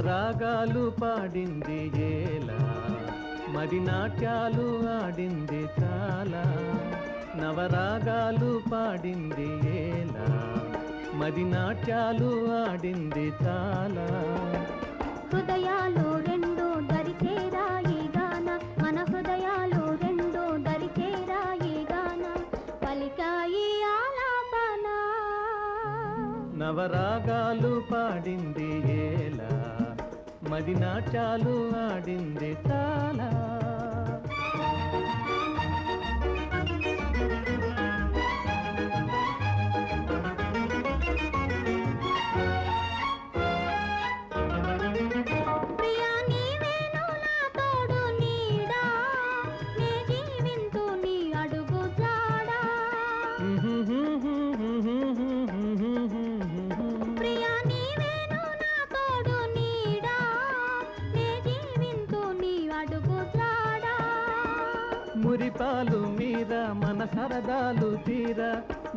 నవరాగాలు పాడింది ఏలా, మది నాట్యాలు ఆడింది చాలా. నవరాగాలు పాడింది ఏలా, మది నాట్యాలు ఆడింది చాలా. హృదయాలు రెండు దరిచేరాయి గాన, మన హృదయాలు రెండు దరిచేరాయి గాన, పలికాయి ఆలాపన. నవరాగాలు పాడింది ఏలా, మది నాట్యాలు ఆడింది చాలా. మురిపాలు మీర మన సరదాలు తీర,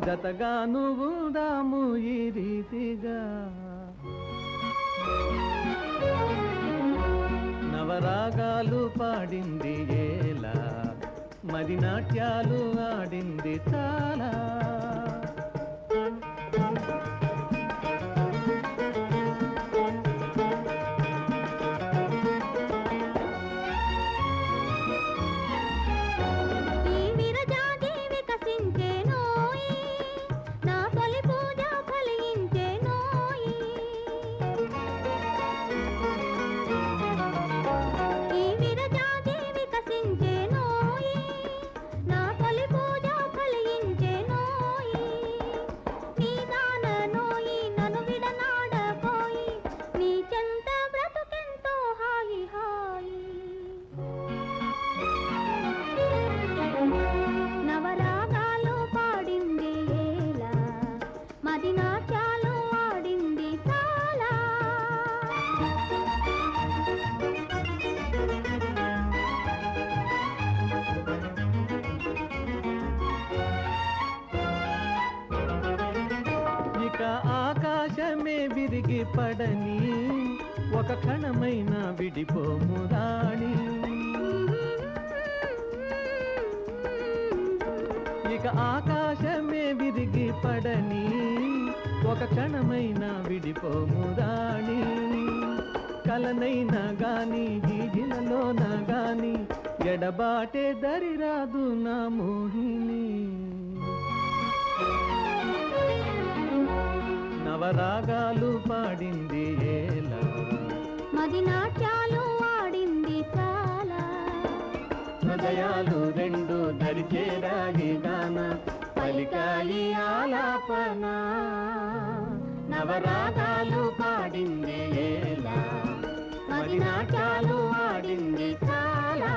జతగాను ఉందాము ఈ రీతిగా. నవరాగాలు పాడింది ఏలా, మది నాట్యాలు ఆడింది చాలా. ఆకాశమే విరిగి పడని, ఒక క్షణమైన విడిపోము రాణి. ఇక ఆకాశమే విరిగి పడని, ఒక క్షణమైన విడిపోము రాణి. కలనైనా గాని గీగిలలోన గాని, ఎడబాటే దరిరాదు నా మోహిని. నవరాగాలు పాడింది ఏలా, మది నాట్యాలు ఆడింది చాలా. హృదయాలు రెండు దరిచేరాయి గాన, పలికాయి ఆలాపన. నవరాగాలు పాడింది ఏలా, మది నాట్యాలు ఆడింది చాలా.